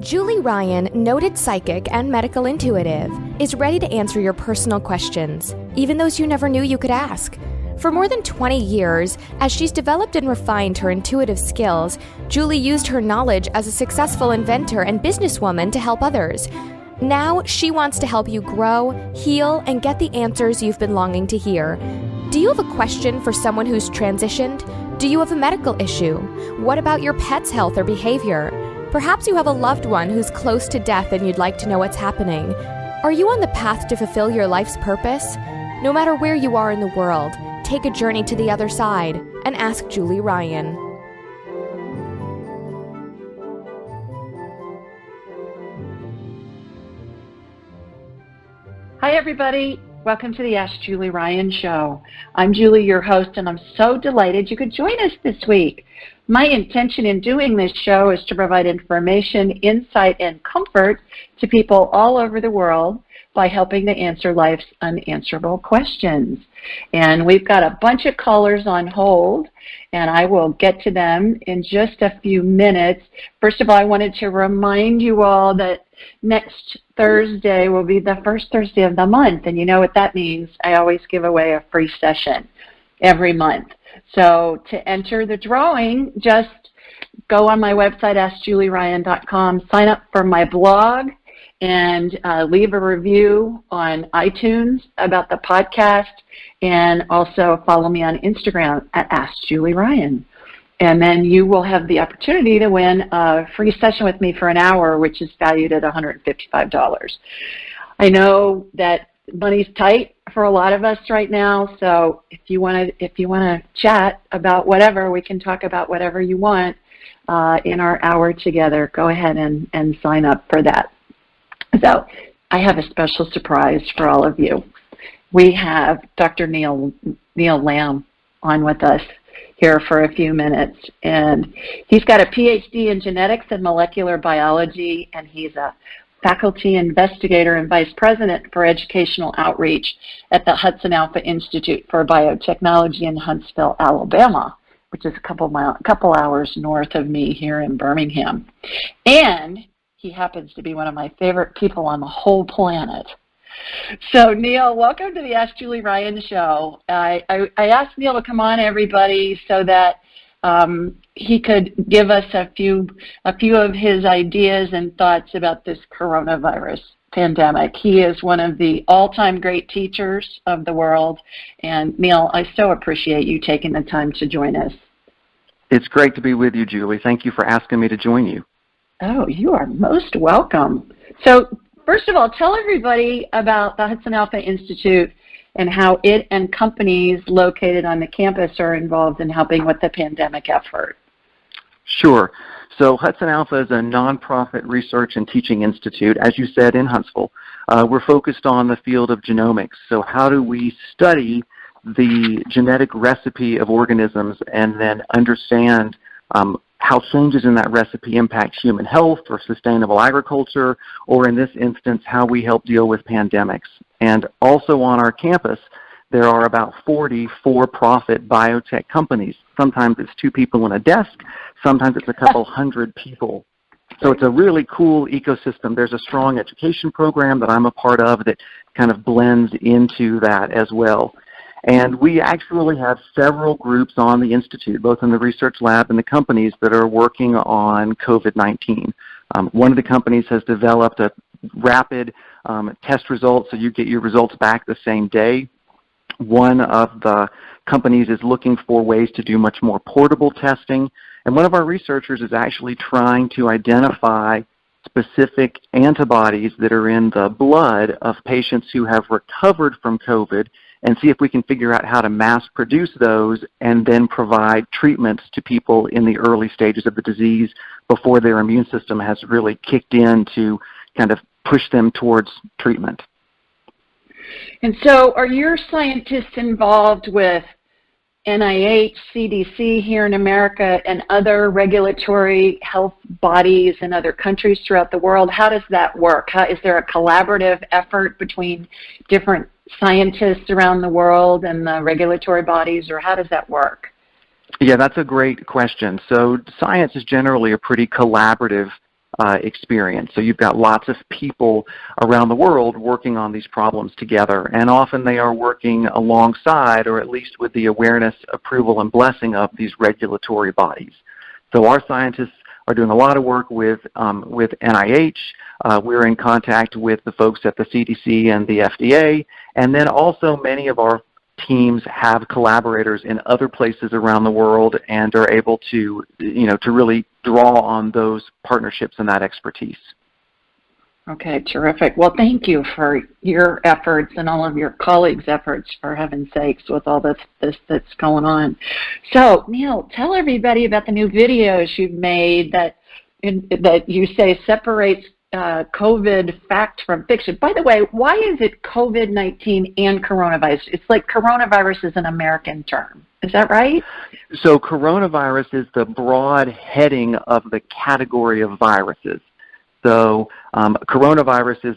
Julie Ryan, noted psychic and medical intuitive, is ready to answer your personal questions, even those you never knew you could ask. For more than 20 years, as she's developed and refined her intuitive skills, Julie used her knowledge as a successful inventor and businesswoman to help others. Now, she wants to help you grow, heal, and get the answers you've been longing to hear. Do you have a question for someone who's transitioned? Do you have a medical issue? What about your pet's health or behavior? Perhaps you have a loved one who's close to death and you'd like to know what's happening. Are you on the path to fulfill your life's purpose? No matter where you are in the world, take a journey to the other side and ask Julie Ryan. Hi, everybody. Welcome to the Ask Julie Ryan Show. I'm Julie, your host, and I'm so delighted you could join us this week. My intention in doing this show is to provide information, insight, and comfort to people all over the world by helping to answer life's unanswerable questions. And we've got a bunch of callers on hold, and I will get to them in just a few minutes. First of all, I wanted to remind you all that next Thursday will be the first Thursday of the month, and you know what that means. I always give away a free session every month. So to enter the drawing, just go on my website, AskJulieRyan.com, sign up for my blog, and leave a review on iTunes about the podcast, and also follow me on Instagram at AskJulieRyan. And then you will have the opportunity to win a free session with me for an hour, which is valued at $155. I know that money's tight for a lot of us right now, so if you want to chat about whatever, we can talk about whatever you want in our hour together. Go ahead and sign up for that. So I have a special surprise for all of you. We have Dr. Neil Lamb on with us here for a few minutes, and he's got a PhD in genetics and molecular biology, and he's a faculty investigator and vice president for educational outreach at the Hudson Alpha Institute for Biotechnology in Huntsville, Alabama, which is a couple hours north of me here in Birmingham. And he happens to be one of my favorite people on the whole planet. So, Neil, welcome to the Ask Julie Ryan Show. I asked Neil to come on, everybody, so that he could give us a few of his ideas and thoughts about this coronavirus pandemic. He is one of the all-time great teachers of the world. And, Neil, I so appreciate you taking the time to join us. It's great to be with you, Julie. Thank you for asking me to join you. Oh, you are most welcome. So, first of all, tell everybody about the Hudson Alpha Institute and how it and companies located on the campus are involved in helping with the pandemic effort. Sure. So Hudson Alpha is a nonprofit research and teaching institute, as you said, in Huntsville. We're focused on the field of genomics. So how do we study the genetic recipe of organisms and then understand how changes in that recipe impact human health or sustainable agriculture, or in this instance, how we help deal with pandemics. And also on our campus, there are about 40 for-profit biotech companies. Sometimes it's 2 people in a desk, sometimes it's a couple hundred people. So it's a really cool ecosystem. There's a strong education program that I'm a part of that kind of blends into that as well. And we actually have several groups on the Institute, both in the research lab and the companies that are working on COVID-19. One of the companies has developed a rapid test result, so you get your results back the same day. One of the companies is looking for ways to do much more portable testing. And one of our researchers is actually trying to identify specific antibodies that are in the blood of patients who have recovered from COVID and see if we can figure out how to mass produce those and then provide treatments to people in the early stages of the disease before their immune system has really kicked in to kind of push them towards treatment. And so are your scientists involved with NIH, CDC here in America, and other regulatory health bodies in other countries throughout the world? How does that work? Is there a collaborative effort between different scientists around the world and the regulatory bodies, or how does that work? Yeah, that's a great question. So science is generally a pretty collaborative experience. So you've got lots of people around the world working on these problems together, and often they are working alongside, or at least with the awareness, approval, and blessing of these regulatory bodies. So our scientists are doing a lot of work with NIH. We're in contact with the folks at the CDC and the FDA, and then also many of our teams have collaborators in other places around the world and are able to, to really draw on those partnerships and that expertise. Okay, terrific. Well, thank you for your efforts and all of your colleagues' efforts, for heaven's sakes, with all this that's going on. So, Neil, tell everybody about the new videos you've made that you say separates COVID fact from fiction. By the way, why is it COVID-19 and coronavirus? It's like coronavirus is an American term. Is that right? So coronavirus is the broad heading of the category of viruses. So coronavirus is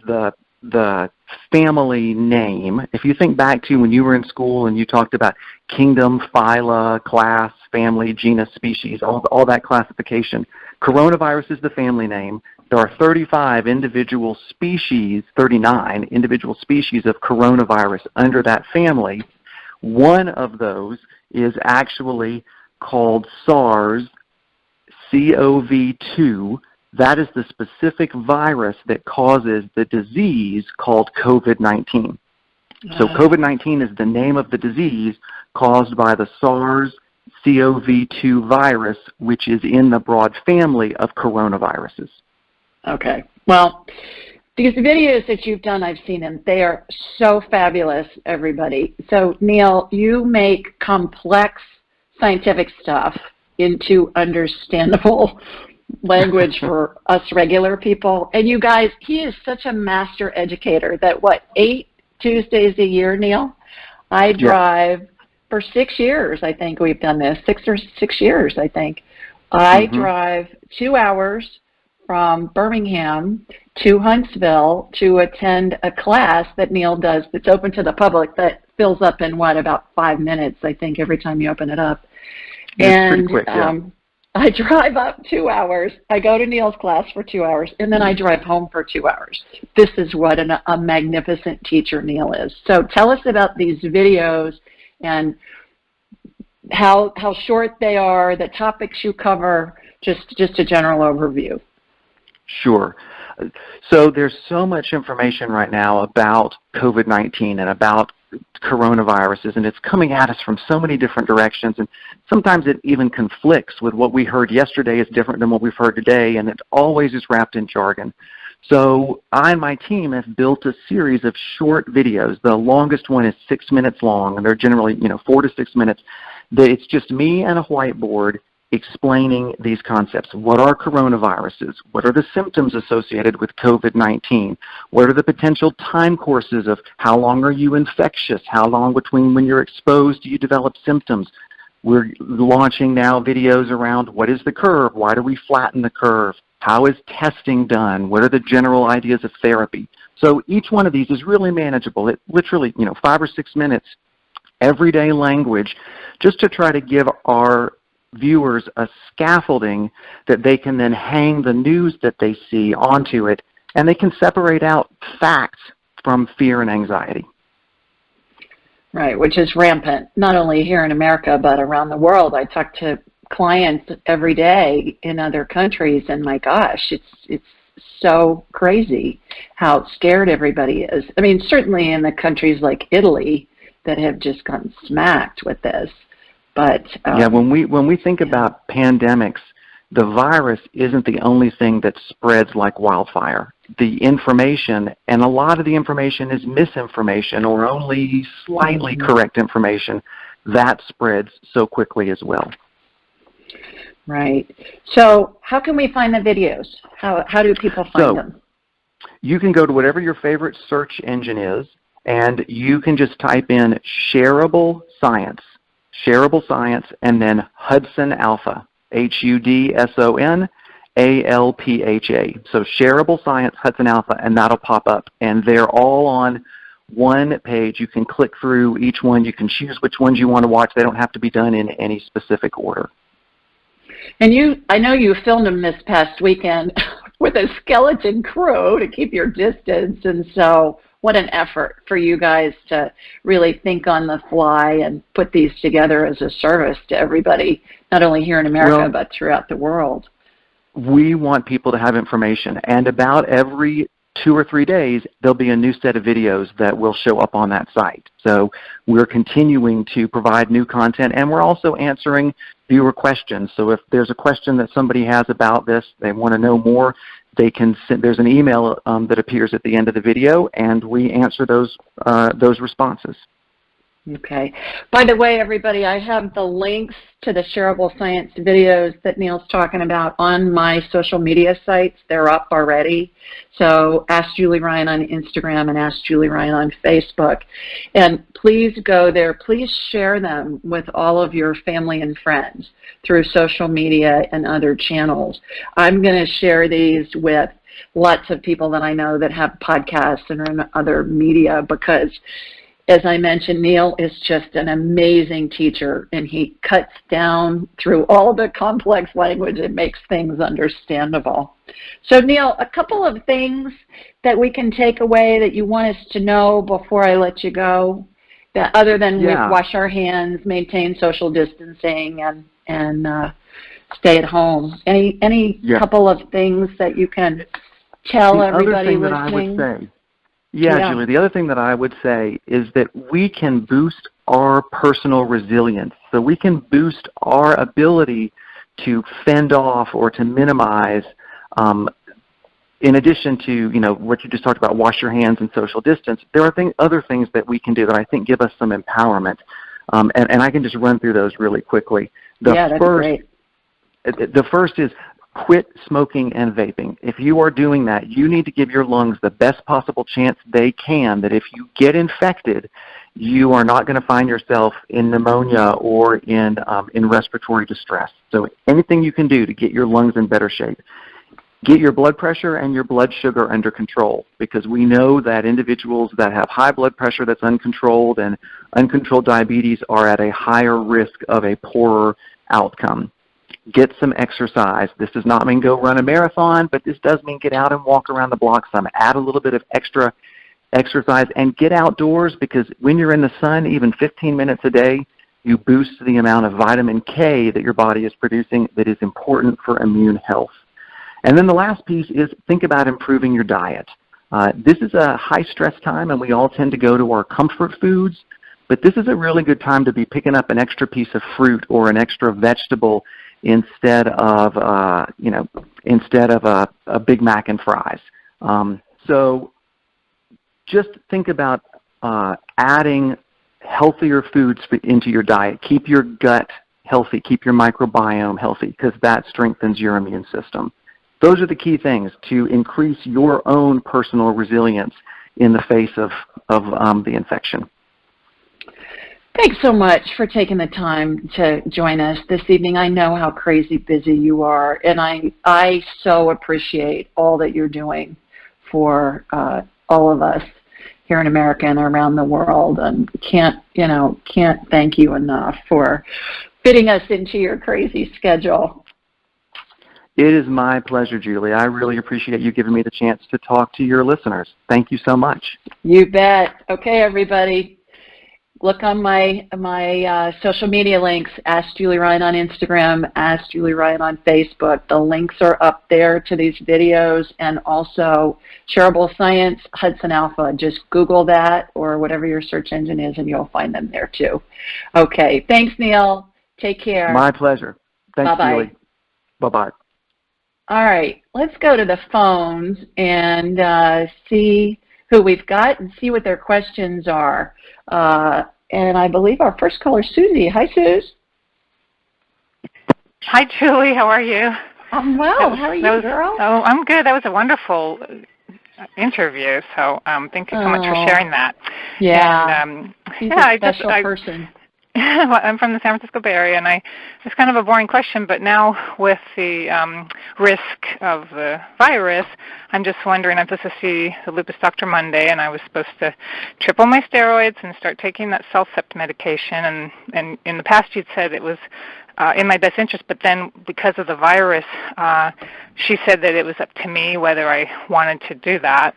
the family name. If you think back to when you were in school and you talked about kingdom, phyla, class, family, genus, species, all that classification, coronavirus is the family name. There are 39 individual species of coronavirus under that family. One of those is actually called SARS-CoV-2. That is the specific virus that causes the disease called COVID-19. So COVID-19 is the name of the disease caused by the SARS-CoV-2 virus, which is in the broad family of coronaviruses. Okay. Well, these videos that you've done, I've seen them. They are so fabulous, everybody. So, Neil, you make complex scientific stuff into understandable language for us regular people. And you guys, he is such a master educator that, 8 Tuesdays a year, Neil? I drive for 6 years, I think we've done this, 6 years, I think. I drive 2 hours from Birmingham to Huntsville to attend a class that Neil does that's open to the public that fills up in, about 5 minutes, I think, every time you open it up. It's pretty quick, yeah. I drive up 2 hours. I go to Neil's class for 2 hours, and then I drive home for 2 hours. This is what a magnificent teacher Neil is. So tell us about these videos and how short they are, the topics you cover, just a general overview. Sure. So there's so much information right now about COVID-19 and about coronaviruses, and it's coming at us from so many different directions, and sometimes it even conflicts with what we heard yesterday is different than what we've heard today, and it always is wrapped in jargon. So I and my team have built a series of short videos. The longest one is 6 minutes long, and they're generally 4 to 6 minutes. It's just me and a whiteboard explaining these concepts. What are coronaviruses? What are the symptoms associated with COVID-19? What are the potential time courses of how long are you infectious? How long between when you're exposed do you develop symptoms? We're launching now videos around what is the curve? Why do we flatten the curve? How is testing done? What are the general ideas of therapy? So each one of these is really manageable. It literally, 5 or 6 minutes, everyday language, just to try to give our viewers a scaffolding that they can then hang the news that they see onto it, and they can separate out facts from fear and anxiety. Right, which is rampant, not only here in America, but around the world. I talk to clients every day in other countries, and my gosh, it's so crazy how scared everybody is. I mean, certainly in the countries like Italy that have just gotten smacked with this. But when we think about pandemics, the virus isn't the only thing that spreads like wildfire. The information, and a lot of the information is misinformation or only slightly correct information, that spreads so quickly as well. Right. So how can we find the videos? How do people find them? You can go to whatever your favorite search engine is, and you can just type in shareable science, and then Hudson Alpha, HUDSON ALPHA. So shareable science, Hudson Alpha, and that'll pop up. And they're all on one page. You can click through each one. You can choose which ones you want to watch. They don't have to be done in any specific order. And I know you filmed them this past weekend. with a skeleton crew to keep your distance. And so what an effort for you guys to really think on the fly and put these together as a service to everybody, not only here in America, but throughout the world. We want people to have information, and about every 2 or 3 days, there'll be a new set of videos that will show up on that site. So we're continuing to provide new content, and we're also answering viewer questions. So if there's a question that somebody has about this, they want to know more, they can send, there's an email that appears at the end of the video, and we answer those responses. Okay. By the way, everybody, I have the links to the shareable science videos that Neil's talking about on my social media sites. They're up already. So Ask Julie Ryan on Instagram and Ask Julie Ryan on Facebook. And please go there. Please share them with all of your family and friends through social media and other channels. I'm going to share these with lots of people that I know that have podcasts and are in other media because, as I mentioned, Neil is just an amazing teacher, and he cuts down through all the complex language and makes things understandable. So, Neil, a couple of things that we can take away that you want us to know before I let you go, that other than we wash our hands, maintain social distancing, and stay at home. Any couple of things that you can tell everybody listening? Julie, the other thing that I would say is that we can boost our personal resilience. So we can boost our ability to fend off or to minimize, in addition to, what you just talked about, wash your hands and social distance. There are other things that we can do that I think give us some empowerment. And I can just run through those really quickly. That'd be great. The first is quit smoking and vaping. If you are doing that, you need to give your lungs the best possible chance they can that if you get infected, you are not going to find yourself in pneumonia or in respiratory distress. So anything you can do to get your lungs in better shape. Get your blood pressure and your blood sugar under control, because we know that individuals that have high blood pressure that's uncontrolled and uncontrolled diabetes are at a higher risk of a poorer outcome. Get some exercise. This does not mean go run a marathon, but this does mean get out and walk around the block some. Add a little bit of extra exercise and get outdoors, because when you're in the sun, even 15 minutes a day, you boost the amount of vitamin K that your body is producing that is important for immune health. And then the last piece is think about improving your diet. This is a high-stress time, and we all tend to go to our comfort foods, but this is a really good time to be picking up an extra piece of fruit or an extra vegetable instead of a Big Mac and fries. So just think about adding healthier foods into your diet. Keep your gut healthy. Keep your microbiome healthy, because that strengthens your immune system. Those are the key things to increase your own personal resilience in the face of the infection. Thanks so much for taking the time to join us this evening. I know how crazy busy you are, and I so appreciate all that you're doing for all of us here in America and around the world, and can't thank you enough for fitting us into your crazy schedule. It is my pleasure, Julie. I really appreciate you giving me the chance to talk to your listeners. Thank you so much. You bet. Okay, everybody. Look on my social media links, Ask Julie Ryan on Instagram, Ask Julie Ryan on Facebook. The links are up there to these videos, and also Shareable Science, Hudson Alpha. Just Google that or whatever your search engine is, and you'll find them there too. Okay, thanks, Neil. Take care. My pleasure. Thanks, Bye-bye. Julie. Bye-bye. All right, let's go to the phones and see who we've got and see what their questions are. And I believe our first caller is Susie. Hi, Suze. Hi, Julie. How are you? I'm well. How are you, girl? Oh, I'm good. That was a wonderful interview. So thank you so much for sharing that. Yeah. And, She's a special person. I'm from the San Francisco Bay Area, and it's kind of a boring question, but now with the risk of the virus, I'm just wondering, I'm supposed to see the lupus doctor Monday, and I was supposed to triple my steroids and start taking that Cellcept medication, and in the past you'd said it was in my best interest, but then because of the virus, she said that it was up to me whether I wanted to do that.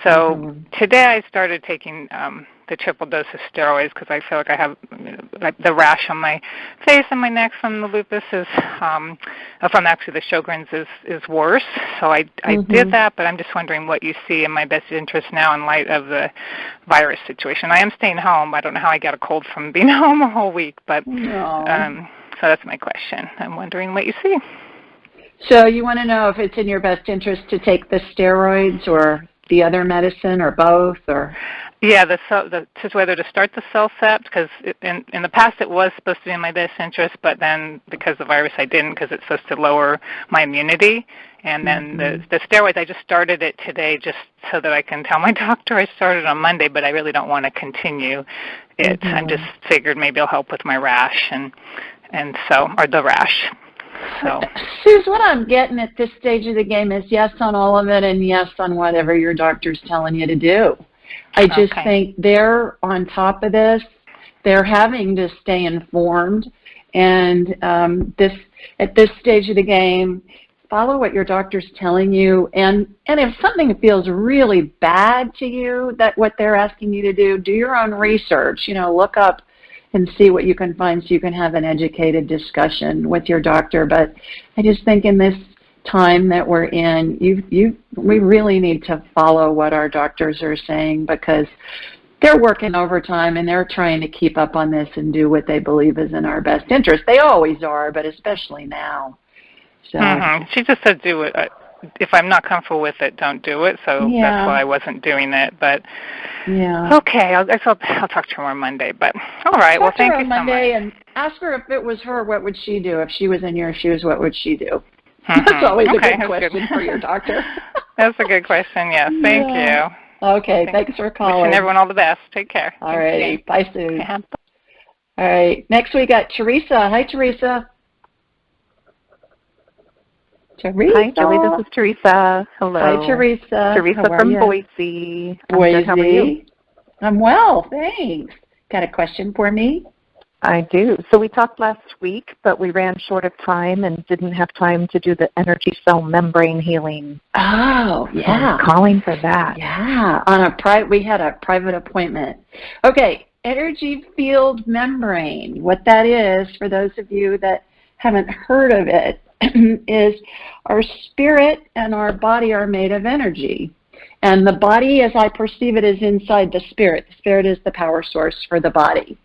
So today I started taking the triple dose of steroids because I feel like I have the rash on my face and my neck from the lupus is, from actually the Sjogren's is worse. So I did that, but I'm just wondering what you see in my best interest now in light of the virus situation. I am staying home. I don't know how I got a cold from being home a whole week, but so that's my question. I'm wondering what you see. So you want to know if it's in your best interest to take the steroids or the other medicine or both, or? Yeah, just whether to start the CellCept, because in the past it was supposed to be in my best interest, but then because of the virus I didn't, because it's supposed to lower my immunity. And then the steroids, I just started it today just so that I can tell my doctor I started on Monday, but I really don't want to continue it. I just figured maybe it'll help with my rash or the rash. So, Suze, what I'm getting at this stage of the game is yes on all of it and yes on whatever your doctor's telling you to do. I just think they're on top of this. They're having to stay informed. And at this stage of the game, follow what your doctor's telling you. And if something feels really bad to you, that what they're asking you to do your own research. Look up and see what you can find so you can have an educated discussion with your doctor. But I just think in this time that we're in, we really need to follow what our doctors are saying, because they're working overtime and they're trying to keep up on this and do what they believe is in our best interest. They always are, but especially now. So she just said do it. If I'm not comfortable with it, don't do it. So that's why I wasn't doing it. But okay, I'll talk to her on Monday. But all right, well, thank you so much. Monday and ask her if it was her, what would she do? If she was in your shoes, what would she do? That's always a good question for your doctor. That's a good question, yes. Thank you. Okay, thanks for calling. Wishing everyone all the best. Take care. All right, bye, Sue. Yeah. All right, next we got Teresa. Hi, Teresa. Hi, Julie. This is Teresa. Hello. Hi, Teresa. Teresa from Boise. Boise. How are you? I'm well, thanks. Got a question for me? I do. So we talked last week, but we ran short of time and didn't have time to do the energy cell membrane healing. Oh, yeah. So I'm calling for that. Yeah. We had a private appointment. Okay, energy field membrane. What that is, for those of you that haven't heard of it, is our spirit and our body are made of energy. And the body, as I perceive it, is inside the spirit. The spirit is the power source for the body.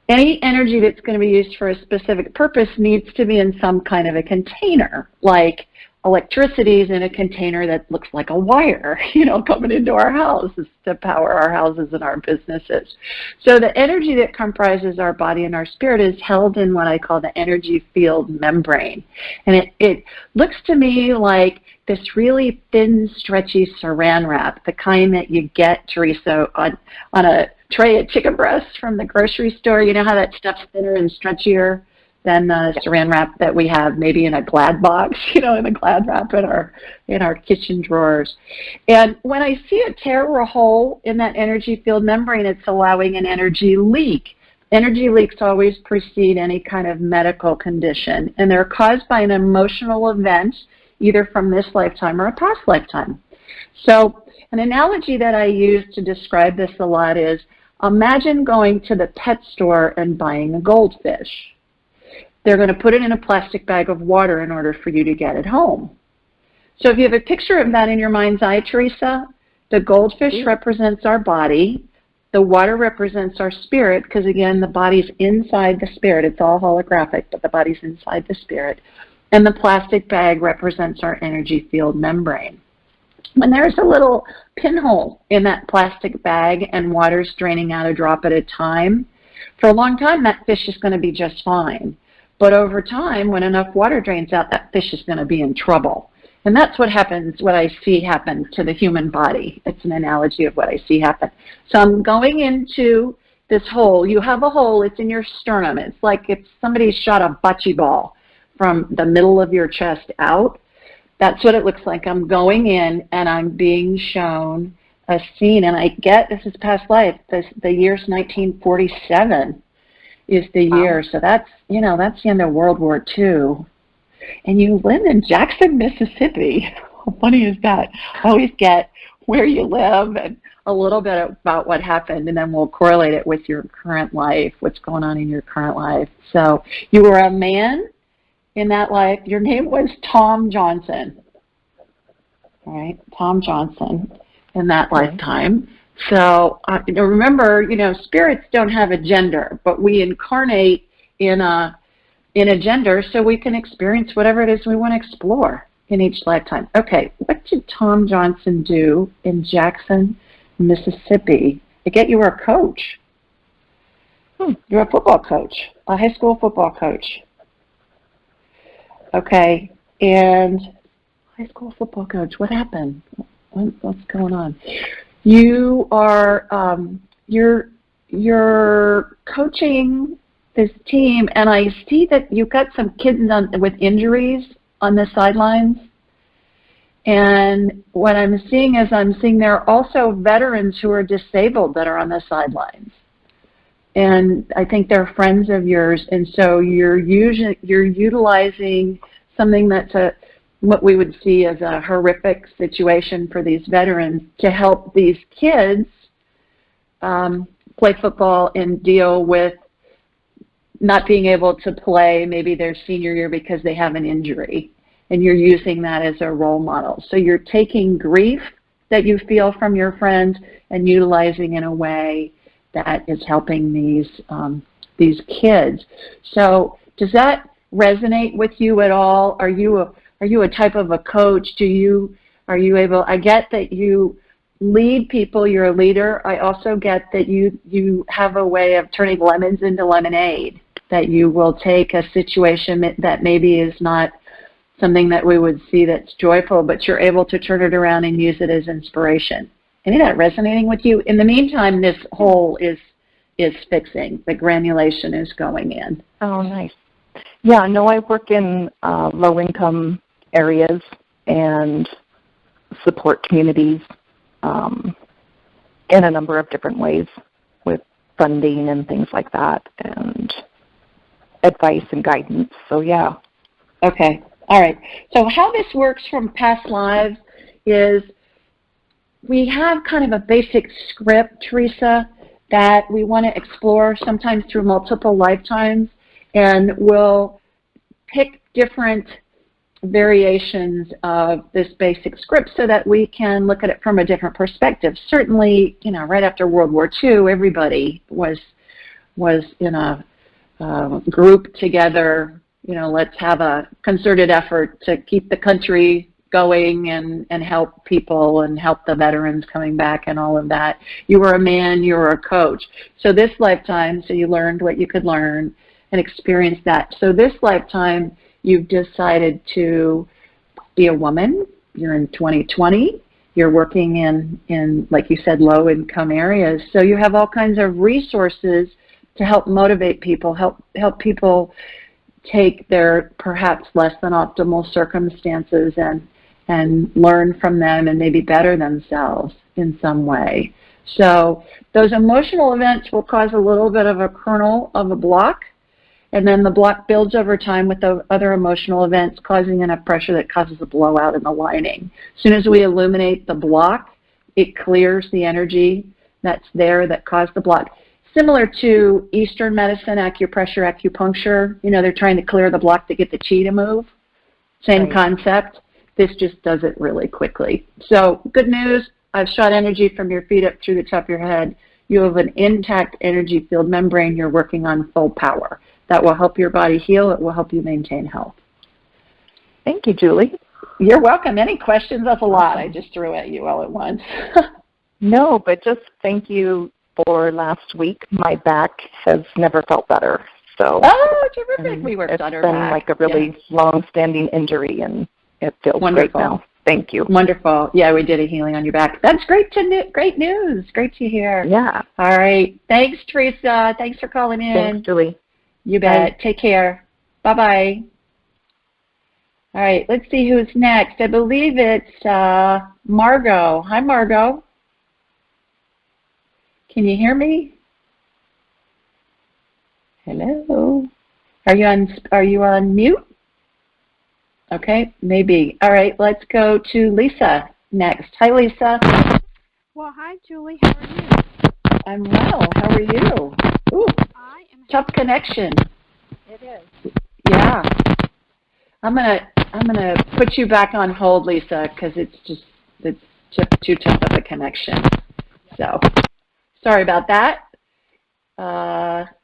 Any energy that's going to be used for a specific purpose needs to be in some kind of a container, like electricity is in a container that looks like a wire, coming into our houses to power our houses and our businesses. So the energy that comprises our body and our spirit is held in what I call the energy field membrane. And it looks to me like this really thin, stretchy saran wrap, the kind that you get, Teresa, on a tray of chicken breasts from the grocery store. You know how that stuff's thinner and stretchier than the saran wrap that we have maybe in a Glad box, in a Glad wrap in our kitchen drawers. And when I see a tear or a hole in that energy field membrane, it's allowing an energy leak. Energy leaks always precede any kind of medical condition, and they're caused by an emotional event, either from this lifetime or a past lifetime. So an analogy that I use to describe this a lot is, imagine going to the pet store and buying a goldfish. They're going to put it in a plastic bag of water in order for you to get it home. So if you have a picture of that in your mind's eye, Teresa, the goldfish represents our body, the water represents our spirit, because again, the body's inside the spirit. It's all holographic, but the body's inside the spirit. And the plastic bag represents our energy field membrane. When there's a little pinhole in that plastic bag and water's draining out a drop at a time, for a long time that fish is going to be just fine. But over time, when enough water drains out, that fish is going to be in trouble. And that's what happens, what I see happen to the human body. It's an analogy of what I see happen. So I'm going into this hole. You have a hole. It's in your sternum. It's like if somebody shot a bocce ball from the middle of your chest out. That's what it looks like. I'm going in and I'm being shown a scene. And this is past life. The year's 1947. is the year. So that's, that's the end of World War II. And you live in Jackson, Mississippi. How funny is that? I always get where you live and a little bit about what happened, and then we'll correlate it with your current life, what's going on in your current life. So you were a man in that life. Your name was Tom Johnson. All right, Tom Johnson in that lifetime. So remember, spirits don't have a gender, but we incarnate in a gender so we can experience whatever it is we want to explore in each lifetime. Okay, what did Tom Johnson do in Jackson, Mississippi? I get you were a coach. You're a football coach, a high school football coach. Okay, and high school football coach, what happened? What's going on? You are, you're coaching this team, and I see that you've got some kids with injuries on the sidelines. And what I'm seeing is there are also veterans who are disabled that are on the sidelines. And I think they're friends of yours, and so you're utilizing something that's what we would see as a horrific situation for these veterans to help these kids play football and deal with not being able to play maybe their senior year because they have an injury. And you're using that as a role model. So you're taking grief that you feel from your friends and utilizing in a way that is helping these kids. So does that resonate with you at all? Are you a type of a coach? Are you able? I get that you lead people. You're a leader. I also get that you have a way of turning lemons into lemonade. That you will take a situation that maybe is not something that we would see that's joyful, but you're able to turn it around and use it as inspiration. Any of that resonating with you? In the meantime, this hole is fixing. The granulation is going in. Oh, nice. Yeah, no, I work in low-income areas and support communities in a number of different ways with funding and things like that, and advice and guidance. So, yeah. Okay. All right. So how this works from past lives is we have kind of a basic script, Teresa, that we want to explore sometimes through multiple lifetimes, and we'll pick different variations of this basic script so that we can look at it from a different perspective. Certainly, right after World War II, everybody was in a group together. Let's have a concerted effort to keep the country going and help people and help the veterans coming back and all of that. You were a man, you were a coach. So this lifetime, so you learned what you could learn and experience that. So this lifetime, you've decided to be a woman. You're in 2020. You're working in like you said, low-income areas. So you have all kinds of resources to help motivate people, help people take their perhaps less than optimal circumstances and learn from them and maybe better themselves in some way. So those emotional events will cause a little bit of a kernel of a block, and then the block builds over time with the other emotional events, causing enough pressure that causes a blowout in the lining. As soon as we illuminate the block, it clears the energy that's there that caused the block. Similar to Eastern medicine, acupressure, acupuncture, they're trying to clear the block to get the chi to move. Same concept. This just does it really quickly. So good news, I've shot energy from your feet up through the top of your head. You have an intact energy field membrane. You're working on full power. That will help your body heal. It will help you maintain health. Thank you, Julie. You're welcome. Any questions? That's a lot I just threw at you all at once. No, but just thank you for last week. My back has never felt better. So terrific. We worked on her back. It's been back. like a really long-standing injury, and it feels great now. Thank you. Wonderful. Yeah, we did a healing on your back. That's great news. Great to hear. Yeah. All right. Thanks, Teresa. Thanks for calling in. Thanks, Julie. You bet. Bye. Take care. Bye-bye. All right. Let's see who's next. I believe it's Margot. Hi, Margot. Can you hear me? Hello. Are you on mute? Okay, maybe. All right, let's go to Lisa next. Hi, Lisa. Well, hi, Julie. How are you? I'm well. How are you? Ooh, tough connection. It is. Yeah. I'm gonna put you back on hold, Lisa, because it's just too tough of a connection. So, sorry about that.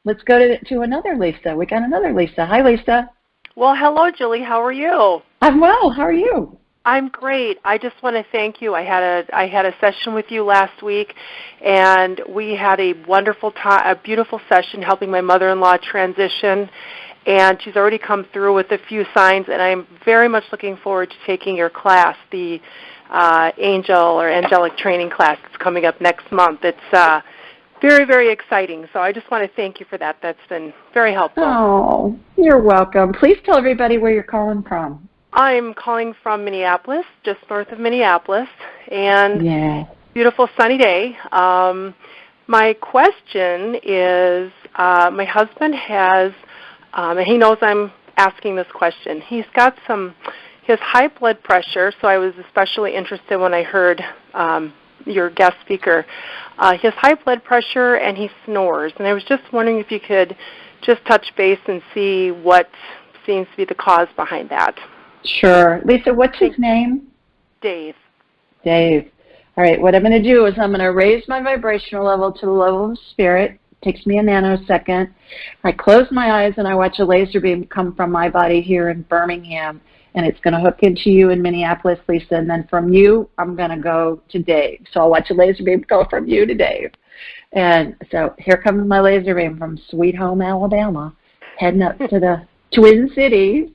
Let's go to another Lisa. We got another Lisa. Hi, Lisa. Well, hello, Julie. How are you? I'm well. How are you? I'm great. I just want to thank you. I had a session with you last week, and we had a wonderful time, a beautiful session helping my mother-in-law transition, and she's already come through with a few signs, and I'm very much looking forward to taking your class, the angelic training class that's coming up next month. It's very, very exciting. So I just want to thank you for that. That's been very helpful. Oh, you're welcome. Please tell everybody where you're calling from. I'm calling from Minneapolis, just north of Minneapolis, and yeah. Beautiful sunny day. My question is, my husband has, and he knows I'm asking this question, he has high blood pressure, so I was especially interested when I heard your guest speaker. He has high blood pressure and he snores, and I was just wondering if you could just touch base and see what seems to be the cause behind that. Sure. Lisa, what's his name? Dave. Dave. All right, what I'm going to do is I'm going to raise my vibrational level to the level of spirit. It takes me a nanosecond. I close my eyes and I watch a laser beam come from my body here in Birmingham, and it's going to hook into you in Minneapolis, Lisa, and then from you, I'm going to go to Dave. So I'll watch a laser beam go from you to Dave. And so here comes my laser beam from Sweet Home, Alabama, heading up to the Twin Cities.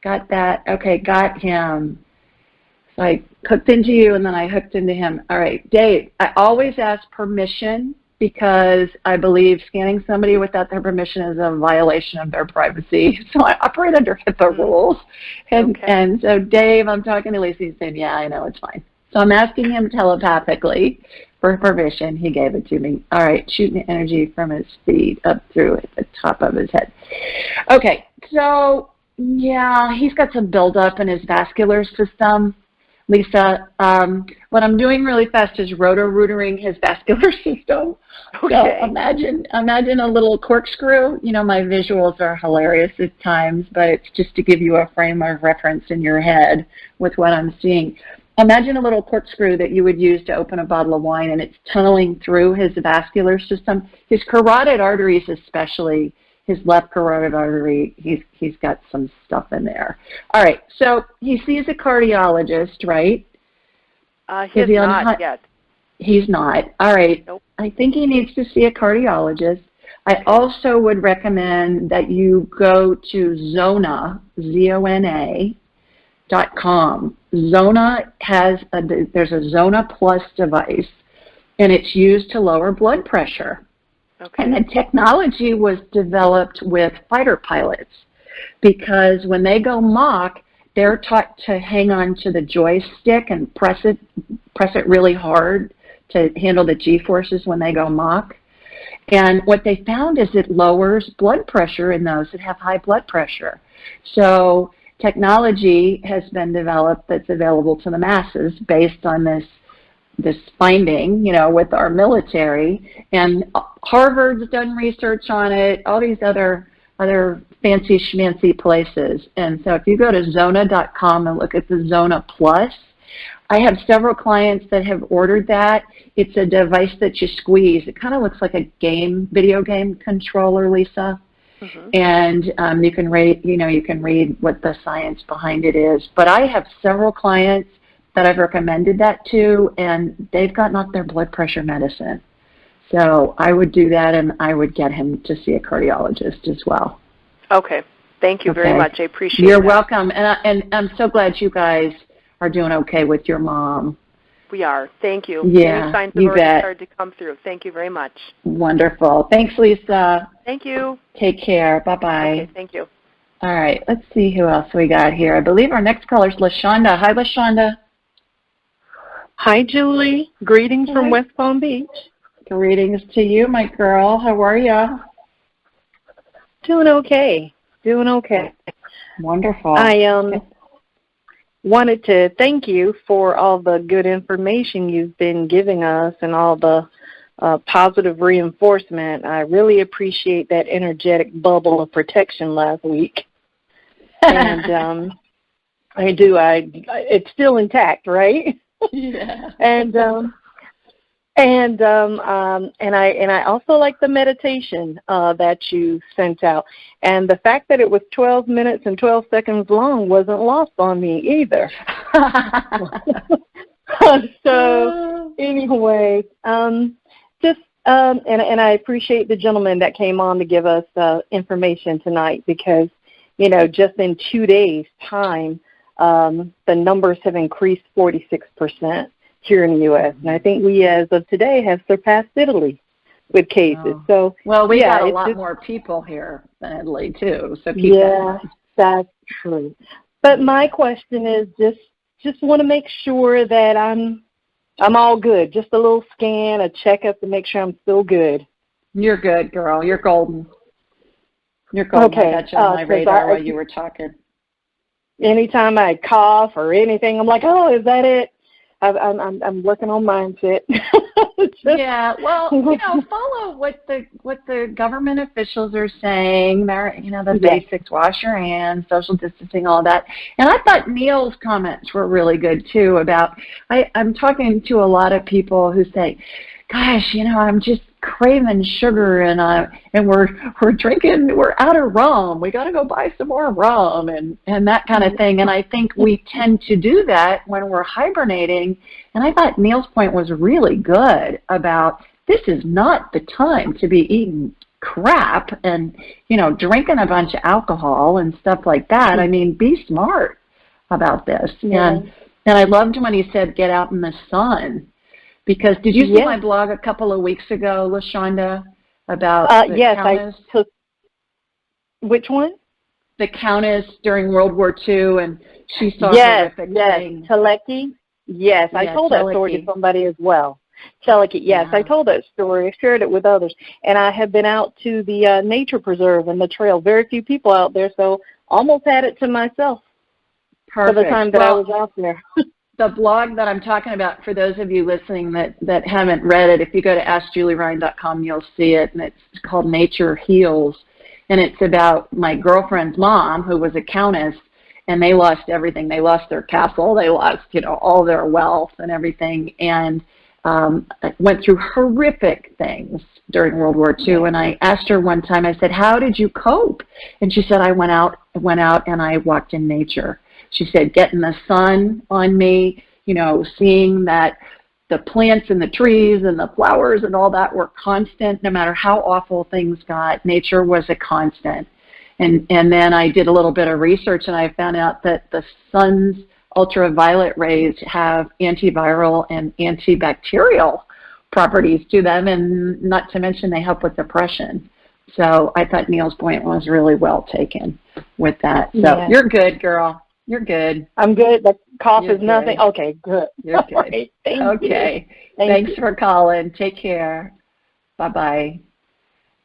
Got that. Okay, got him. So I hooked into you, and then I hooked into him. All right, Dave, I always ask permission because I believe scanning somebody without their permission is a violation of their privacy. So I operate under HIPAA rules. And so, Dave, I'm talking to Lisa. He's saying, yeah, I know, it's fine. So I'm asking him telepathically for permission. He gave it to me. All right, shooting energy from his feet up through at the top of his head. Okay, so, yeah, he's got some buildup in his vascular system. Lisa, what I'm doing really fast is roto-rootering his vascular system. Okay. So imagine a little corkscrew. You know, my visuals are hilarious at times, but it's just to give you a frame of reference in your head with what I'm seeing. Imagine a little corkscrew that you would use to open a bottle of wine, and it's tunneling through his vascular system. His carotid arteries especially, his left carotid artery, he's got some stuff in there. All right, so he sees a cardiologist, right? He's not yet. He's not. All right. Nope. I think he needs to see a cardiologist. I also would recommend that you go to Zona, ZONA.com. Zona there's a Zona Plus device, and it's used to lower blood pressure. Okay. And the technology was developed with fighter pilots because when they go Mach, they're taught to hang on to the joystick and press it really hard to handle the G-forces when they go Mach. And what they found is it lowers blood pressure in those that have high blood pressure. So technology has been developed that's available to the masses based on this finding, you know, with our military, and Harvard's done research on it, all these other fancy schmancy places. And so if you go to Zona.com and look at the Zona Plus, I have several clients that have ordered that. It's a device that you squeeze. It kind of looks like a video game controller, Lisa. Mm-hmm. And you can read what the science behind it is. But I have several clients that I've recommended that to, and they've gotten off their blood pressure medicine. So I would do that, and I would get him to see a cardiologist as well. Okay. Thank you very much. I appreciate it. You're welcome. And I'm so glad you guys are doing okay with your mom. We are. Thank you. Yeah, Any signs have already started to come through. Thank you very much. Wonderful. Thanks, Lisa. Thank you. Take care. Bye-bye. Okay, thank you. All right. Let's see who else we got here. I believe our next caller is LaShonda. Hi, LaShonda. Hi, Julie. Greetings from West Palm Beach. Greetings to you, my girl. How are you? Doing okay. Doing okay. Wonderful. I wanted to thank you for all the good information you've been giving us and all the positive reinforcement. I really appreciate that energetic bubble of protection last week. And I do. It's still intact, right? Yeah. And I also like the meditation that you sent out. And the fact that it was 12 minutes and 12 seconds long wasn't lost on me either. So anyway, and I appreciate the gentleman that came on to give us information tonight, because, you know, just in 2 days' time, the numbers have increased 46% here in the U.S. And I think we, as of today, have surpassed Italy with cases. So, well, we got a lot more people here than Italy, too. So keep that in mind. That's true. But my question is just want to make sure that I'm all good. Just a little scan, a checkup to make sure I'm still good. You're good, girl. You're golden. You're golden. Okay. I got you on my radar while you were talking. Anytime I cough or anything, I'm like, oh, is that it? I'm working on mindset. Yeah, well, you know, follow what the government officials are saying. They're, you know, the basics: wash your hands, social distancing, all that. And I thought Neil's comments were really good too. About I'm talking to a lot of people who say, "Gosh, you know, I'm just craving sugar, and we're drinking, we're out of rum. We got to go buy some more rum and that kind of thing." And I think we tend to do that when we're hibernating. And I thought Neil's point was really good about this is not the time to be eating crap and, you know, drinking a bunch of alcohol and stuff like that. I mean, be smart about this. Yeah. And I loved when he said get out in the sun. Because did you see my blog a couple of weeks ago, LaShonda, about the countess? I took. Which one? The countess during World War II, and she saw horrific things. Teleki. Yes, I told that story to somebody as well. Teleki. Yes, I told that story. I shared it with others, and I have been out to the nature preserve and the trail. Very few people out there, so almost had it to myself for the time that I was out there. The blog that I'm talking about, for those of you listening that haven't read it, if you go to AskJulieRyan.com, you'll see it, and it's called Nature Heals, and it's about my girlfriend's mom, who was a countess, and they lost everything. They lost their castle, they lost, you know, all their wealth and everything, and went through horrific things during World War II. And I asked her one time, I said, "How did you cope?" And she said, I went out and I walked in nature. She said, getting the sun on me, you know, seeing that the plants and the trees and the flowers and all that were constant, no matter how awful things got. Nature was a constant. And then I did a little bit of research, and I found out that the sun's ultraviolet rays have antiviral and antibacterial properties to them, and not to mention they help with depression. So I thought Neil's point was really well taken with that. So You're good, girl. You're good. I'm good. The cough is nothing. Okay, good. You're good. Right, thank you. Thanks for calling. Take care. Bye-bye.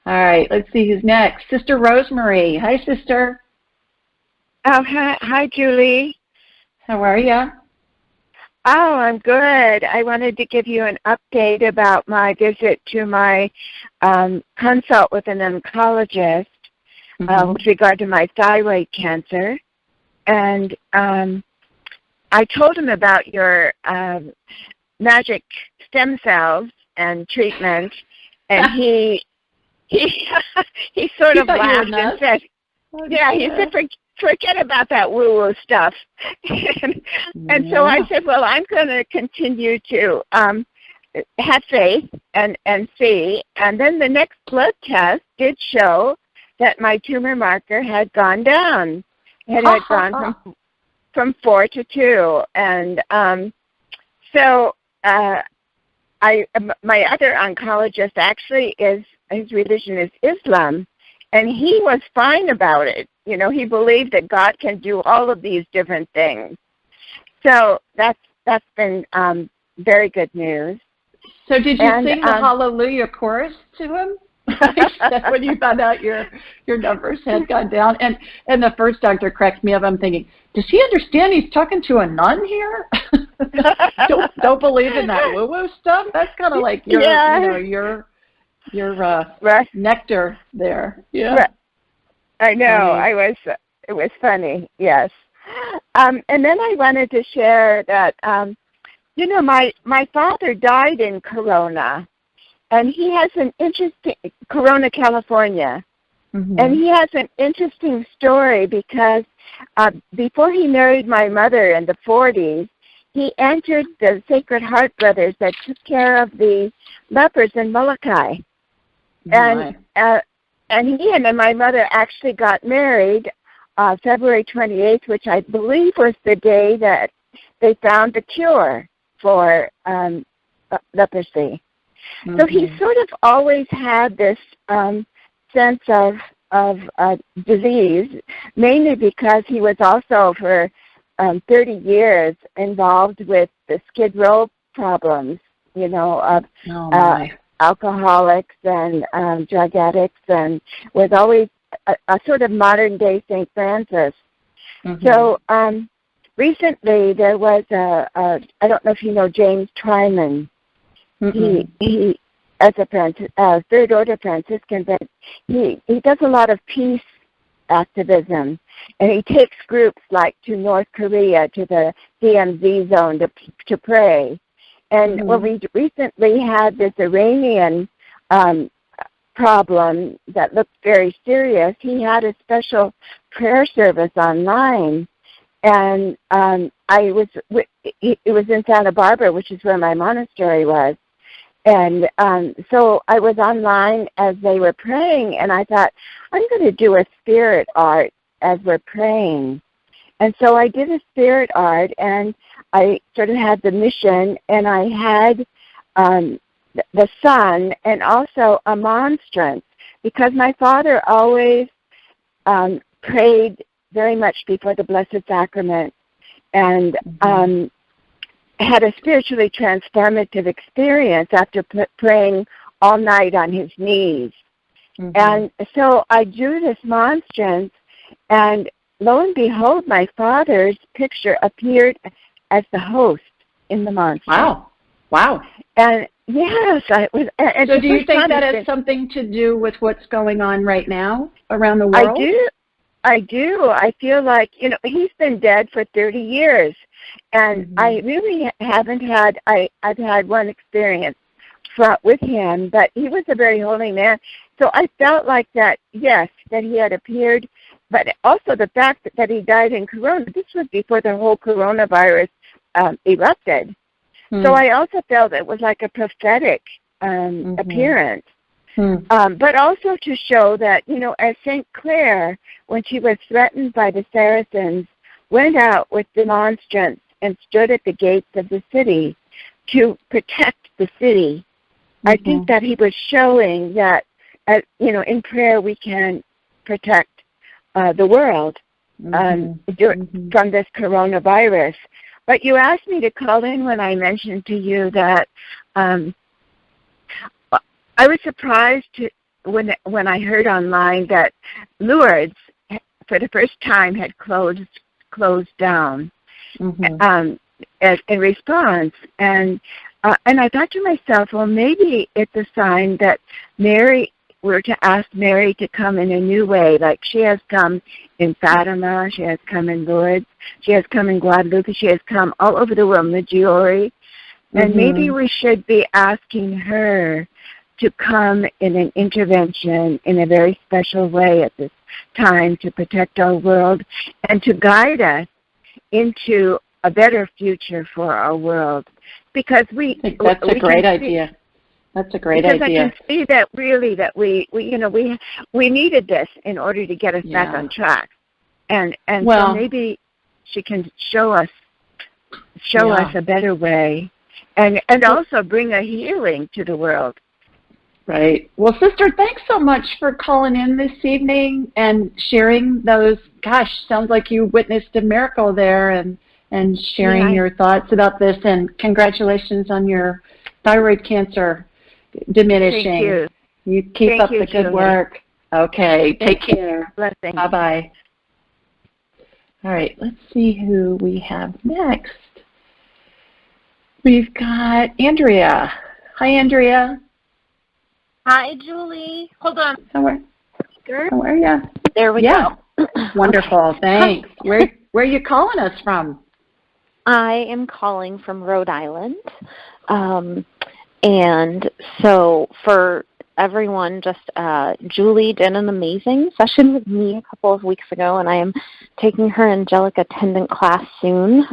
All right, let's see who's next. Sister Rosemary. Hi, sister. Oh, hi, Julie. How are you? Oh, I'm good. I wanted to give you an update about my visit to my consult with an oncologist with regard to my thyroid cancer. And I told him about your magic stem cells and treatment, and he sort of laughed and said, he said, forget about that woo-woo stuff. and so I said, well, I'm going to continue to have faith and see. And then the next blood test did show that my tumor marker had gone down. It had gone from 4 to 2. And so my other oncologist actually his religion is Islam, and he was fine about it. You know, he believed that God can do all of these different things. So that's been very good news. So did you sing the Hallelujah chorus to him? when you found out your numbers had gone down. And the first doctor cracked me up. I'm thinking, does he understand he's talking to a nun here? don't believe in that woo-woo stuff. That's kind of like your nectar there. Yeah. Right. I know. It was funny. Yes. And then I wanted to share that my father died in Corona, and he has an interesting Corona, California, and he has an interesting story because before he married my mother in the 40s, he entered the Sacred Heart Brothers that took care of the lepers in Molokai, and he and my mother actually got married February 28th, which I believe was the day that they found the cure for leprosy. So he sort of always had this sense of disease, mainly because he was also for 30 years involved with the Skid Row problems, of alcoholics and drug addicts, and was always a sort of modern-day St. Francis. So recently there was I don't know if you know James Twyman. He as a third order Franciscan, but he does a lot of peace activism, and he takes groups like to North Korea, to the DMZ zone to pray. And when we recently had this Iranian problem that looked very serious, he had a special prayer service online, and it was in Santa Barbara, which is where my monastery was. And so I was online as they were praying, and I thought, I'm going to do a spirit art as we're praying. And so I did a spirit art, and I sort of had the mission, and I had the sun and also a monstrance, because my father always prayed very much before the Blessed Sacrament, and had a spiritually transformative experience after praying all night on his knees. And so I drew this monstrance, and lo and behold, my father's picture appeared as the host in the monstrance. Wow. And yes, I was. And so do you think that has something to do with what's going on right now around the world? I do. I feel like, he's been dead for 30 years. And I really haven't had, I've had one experience with him, but he was a very holy man. So I felt like that, yes, that he had appeared, but also the fact that he died in Corona. This was before the whole coronavirus erupted. So I also felt it was like a prophetic appearance. But also to show that, as St. Clair, when she was threatened by the Saracens, went out with the monstrance and stood at the gates of the city to protect the city. I think that he was showing that, in prayer we can protect the world from this coronavirus. But you asked me to call in when I mentioned to you that I was surprised when I heard online that Lourdes, for the first time, had closed down in response. And I thought to myself, well, maybe it's a sign that we're to ask Mary to come in a new way, like she has come in Fatima, she has come in Lourdes, she has come in Guadalupe, she has come all over the world, Medjugorje, and maybe we should be asking her to come in an intervention in a very special way at this time to protect our world and to guide us into a better future for our world. Because I think that's a great idea. That's a great idea. Because I can see that really that we needed this in order to get us back on track, and so maybe she can show us a better way, and also bring a healing to the world. Right. Well, sister, thanks so much for calling in this evening and sharing those. Gosh, sounds like you witnessed a miracle there, and sharing your thoughts about this. And congratulations on your thyroid cancer diminishing. Thank you. You keep up the good work. Okay, take care. Blessings. Bye-bye. All right, let's see who we have next. We've got Andrea. Hi, Andrea. Hi, Julie. Hold on. How are you? There we go. Wonderful. Thanks. Where are you calling us from? I am calling from Rhode Island. And so for everyone, Julie did an amazing session with me a couple of weeks ago, and I am taking her angelic attendant class soon.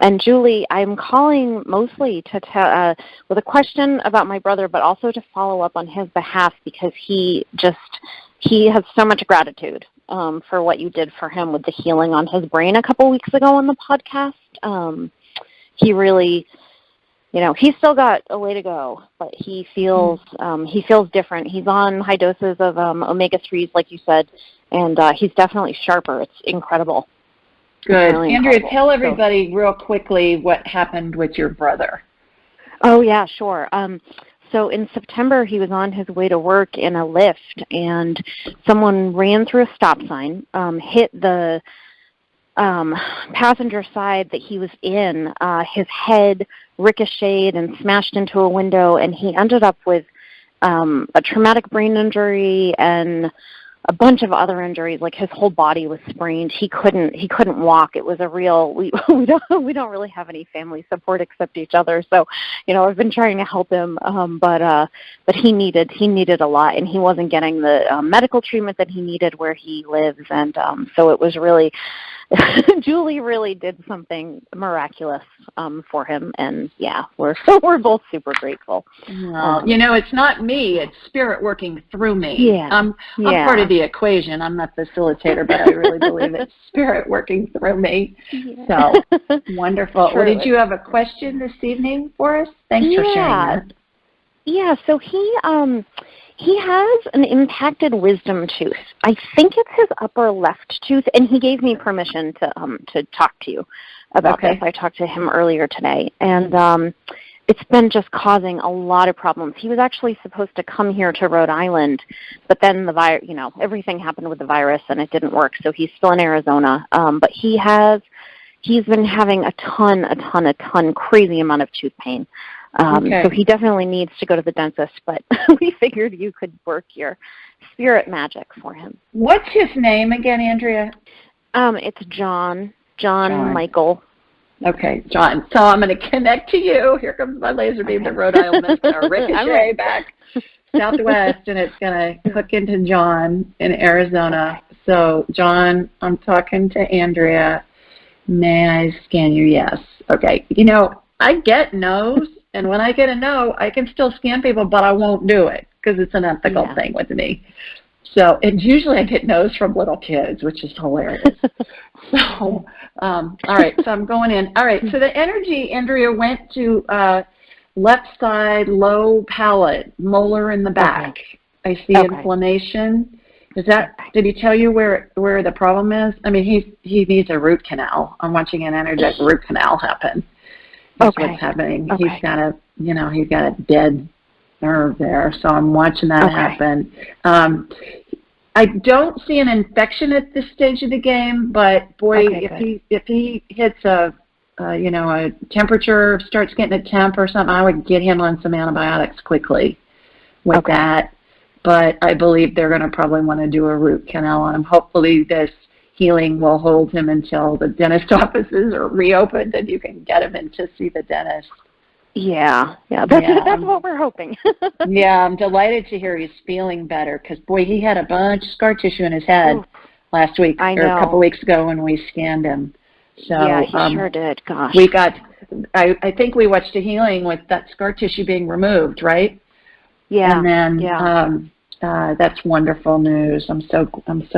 And Julie, I'm calling mostly to with a question about my brother, but also to follow up on his behalf because he has so much gratitude for what you did for him with the healing on his brain a couple weeks ago on the podcast. He really, he's still got a way to go, but he feels different. He's on high doses of omega-3s, like you said, and he's definitely sharper. It's incredible. Good. Really Andrea, tell everybody real quickly what happened with your brother. Oh, yeah, sure. So in September, he was on his way to work in a lift, and someone ran through a stop sign, hit the passenger side that he was in. His head ricocheted and smashed into a window, and he ended up with a traumatic brain injury and a bunch of other injuries. Like his whole body was sprained. He couldn't walk. It was a real. We don't really have any family support except each other. So, I've been trying to help him, but he needed a lot, and he wasn't getting the medical treatment that he needed where he lives, and so it was really. Julie really did something miraculous for him, and we're both super grateful. It's not me; it's spirit working through me. Yeah, I'm part of the equation. I'm not the facilitator, but I really believe it's spirit working through me. Yeah. So wonderful. Well, did you have a question this evening for us? Thanks for sharing that. Yeah. So he has an impacted wisdom tooth. I think it's his upper left tooth, and he gave me permission to talk to you about this. I talked to him earlier today, and it's been just causing a lot of problems. He was actually supposed to come here to Rhode Island, but then everything happened with the virus, and it didn't work, so he's still in Arizona. But he's been having a ton, crazy amount of tooth pain. So he definitely needs to go to the dentist, but we figured you could work your spirit magic for him. What's his name again, Andrea? It's John Michael. Okay, John. So I'm going to connect to you. Here comes my laser beam to Rhode Island. It's going to ricochet back southwest, and it's going to hook into John in Arizona. So, John, I'm talking to Andrea. May I scan you? Yes. Okay. I get no's. And when I get a no, I can still scan people, but I won't do it because it's an ethical thing with me. So, and usually I get no's from little kids, which is hilarious. So, all right, so I'm going in. All right, so the energy, Andrea, went to left side, low palate, molar in the back. I see inflammation. Did he tell you where the problem is? I mean, he needs a root canal. I'm watching an energetic root canal happen. That's what's happening. He's got a dead nerve there, so I'm watching that happen. I don't see an infection at this stage of the game, but boy, if he hits a temperature, starts getting a temp or something, I would get him on some antibiotics quickly with that. But I believe they're going to probably want to do a root canal on him. Hopefully this healing will hold him until the dentist offices are reopened and you can get him in to see the dentist. That's what we're hoping. I'm delighted to hear he's feeling better because, boy, he had a bunch of scar tissue in his head last week or a couple weeks ago when we scanned him. So, he sure did. Gosh. We got, I think we watched a healing with that scar tissue being removed, right? Yeah. And then that's wonderful news. I'm so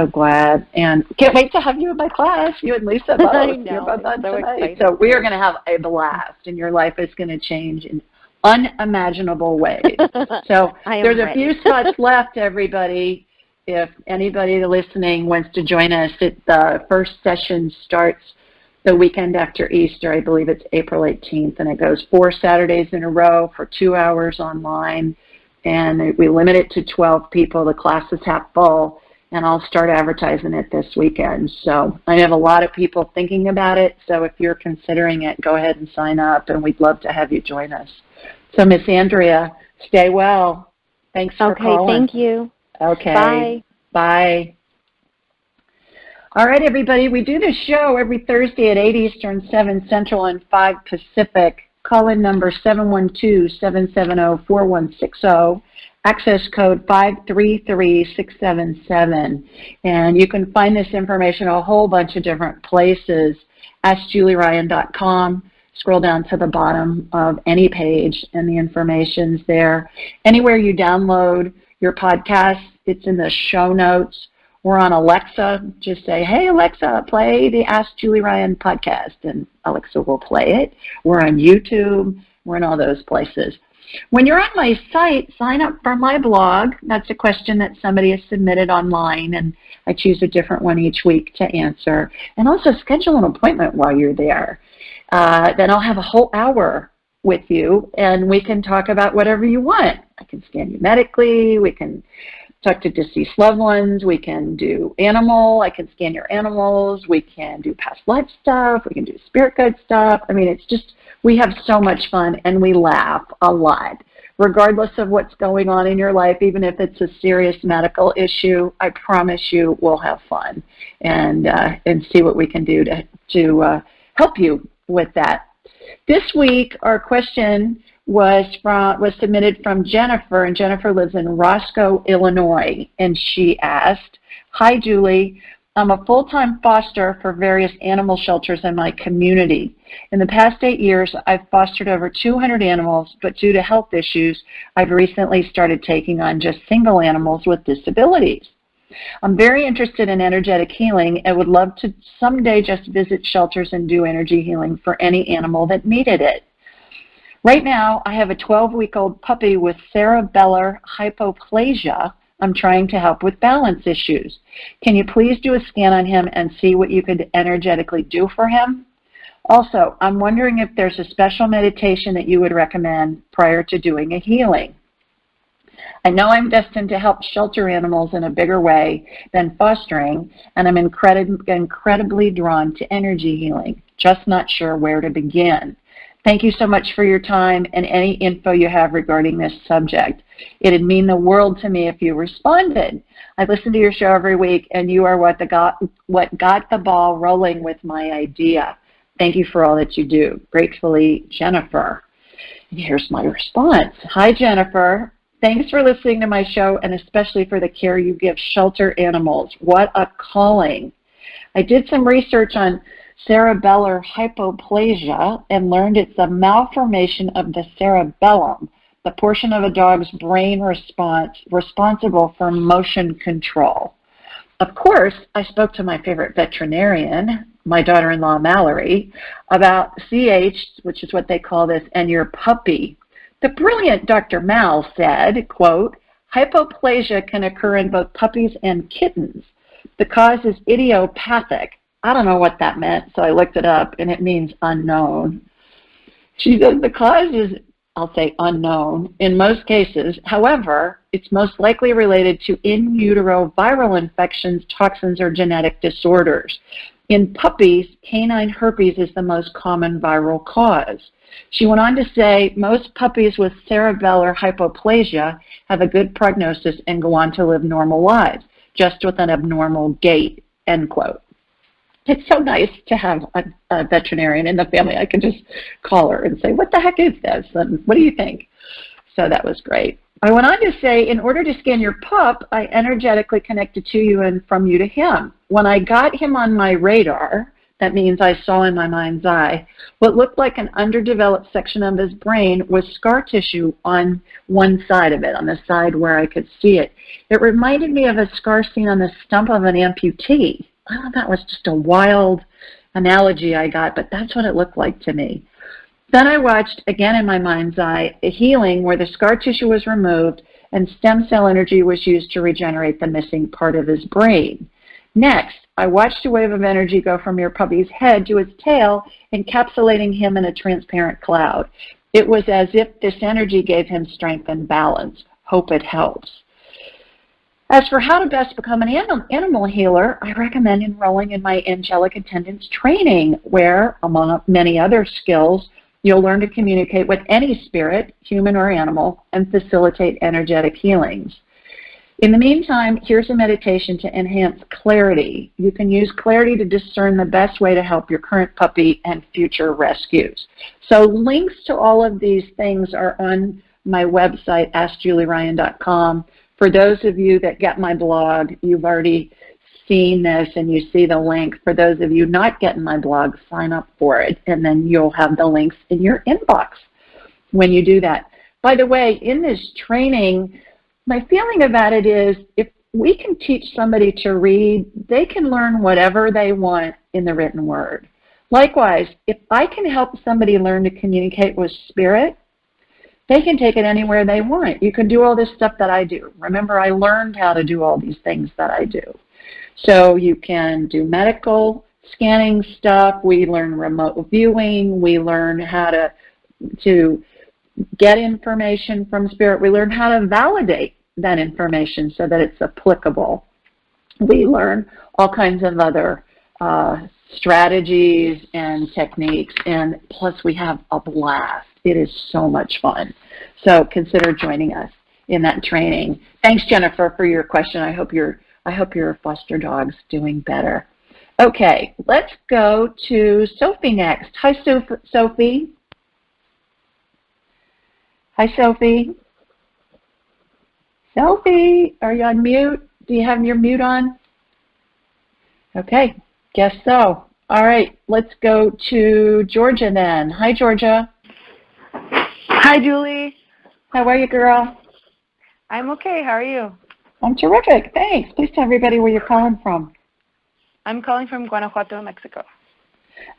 glad, and can't wait to have you in my class. You and Lisa both. I know. You're both on so tonight. excited. So we are going to have a blast, and your life is going to change in unimaginable ways. So there's a few spots left, everybody. If anybody listening wants to join us, the first session starts the weekend after Easter. I believe it's April 18th, and it goes 4 Saturdays in a row for 2 hours online. and we limit it to 12 people. The class is half full, and I'll start advertising it this weekend. So I have a lot of people thinking about it, so if you're considering it, go ahead and sign up, and we'd love to have you join us. So, Miss Andrea, stay well. Thanks for calling. Okay, thank you. Okay. Bye. Bye. All right, everybody, we do this show every Thursday at 8 Eastern, 7 Central, and 5 Pacific. Call-in number 712-770-4160. Access code 533677. And you can find this information a whole bunch of different places. AskJulieRyan.com. Scroll down to the bottom of any page, and the information's there. Anywhere you download your podcast, it's in the show notes. We're on Alexa. Just say, hey, Alexa, play the Ask Julie Ryan podcast, and Alexa will play it. We're on YouTube. We're in all those places. When you're on my site, sign up for my blog. That's a question that somebody has submitted online, and I choose a different one each week to answer. And also schedule an appointment while you're there. Then I'll have a whole hour with you, and we can talk about whatever you want. I can scan you medically. We can talk to deceased loved ones. We can do animal. I can scan your animals. We can do past life stuff. We can do spirit guide stuff. I mean, it's just, we have so much fun, and we laugh a lot. Regardless of what's going on in your life, even if it's a serious medical issue, I promise you we'll have fun and see what we can do to help you with that. This week, our question was submitted from Jennifer, and Jennifer lives in Roscoe, Illinois, and she asked, hi, Julie. I'm a full-time foster for various animal shelters in my community. In the past 8 years, I've fostered over 200 animals, but due to health issues, I've recently started taking on just single animals with disabilities. I'm very interested in energetic healing and would love to someday just visit shelters and do energy healing for any animal that needed it. Right now, I have a 12-week-old puppy with cerebellar hypoplasia. I'm trying to help with balance issues. Can you please do a scan on him and see what you could energetically do for him? Also, I'm wondering if there's a special meditation that you would recommend prior to doing a healing. I know I'm destined to help shelter animals in a bigger way than fostering, and I'm incredibly drawn to energy healing, just not sure where to begin. Thank you so much for your time and any info you have regarding this subject. It'd mean the world to me if you responded. I listen to your show every week, and you are what got the ball rolling with my idea. Thank you for all that you do. Gratefully, Jennifer. And here's my response. Hi, Jennifer. Thanks for listening to my show, and especially for the care you give shelter animals. What a calling. I did some research on cerebellar hypoplasia and learned it's a malformation of the cerebellum, the portion of a dog's brain responsible for motion control. Of course, I spoke to my favorite veterinarian, my daughter-in-law Mallory, about CH, which is what they call this, and your puppy. The brilliant Dr. Mal said, quote, hypoplasia can occur in both puppies and kittens. The cause is idiopathic. I don't know what that meant, so I looked it up, and it means unknown. She says the cause is, I'll say, unknown in most cases. However, it's most likely related to in utero viral infections, toxins, or genetic disorders. In puppies, canine herpes is the most common viral cause. She went on to say most puppies with cerebellar hypoplasia have a good prognosis and go on to live normal lives, just with an abnormal gait, end quote. It's so nice to have a veterinarian in the family. I can just call her and say, what the heck is this? And what do you think? So that was great. I went on to say, in order to scan your pup, I energetically connected to you and from you to him. When I got him on my radar, that means I saw in my mind's eye, what looked like an underdeveloped section of his brain was scar tissue on one side of it, on the side where I could see it. It reminded me of a scar seen on the stump of an amputee. I thought that was just a wild analogy I got, but that's what it looked like to me. Then I watched, again in my mind's eye, a healing where the scar tissue was removed and stem cell energy was used to regenerate the missing part of his brain. Next, I watched a wave of energy go from your puppy's head to his tail, encapsulating him in a transparent cloud. It was as if this energy gave him strength and balance, hope it helps. As for how to best become an animal healer, I recommend enrolling in my angelic attendance training, where, among many other skills, you'll learn to communicate with any spirit, human or animal, and facilitate energetic healings. In the meantime, here's a meditation to enhance clarity. You can use clarity to discern the best way to help your current puppy and future rescues. So links to all of these things are on my website, AskJulieRyan.com. For those of you that get my blog, you've already seen this and you see the link. For those of you not getting my blog, sign up for it, and then you'll have the links in your inbox when you do that. By the way, in this training, my feeling about it is if we can teach somebody to read, they can learn whatever they want in the written word. Likewise, if I can help somebody learn to communicate with spirit, they can take it anywhere they want. You can do all this stuff that I do. Remember, I learned how to do all these things that I do. So you can do medical scanning stuff. We learn remote viewing. We learn how to get information from spirit. We learn how to validate that information so that it's applicable. We learn all kinds of other strategies and techniques, and plus we have a blast. It is so much fun. So consider joining us in that training. Thanks, Jennifer, for your question. I hope your foster dog's doing better. Okay, let's go to Sophie next. Hi, Sophie. Hi, Sophie. Sophie, are you on mute? Do you have your mute on? Okay, guess so. All right, let's go to Georgia then. Hi, Georgia. Hi, Julie. How are you, girl? I'm okay. How are you? I'm terrific. Thanks. Please tell everybody where you're calling from. I'm calling from Guanajuato, Mexico.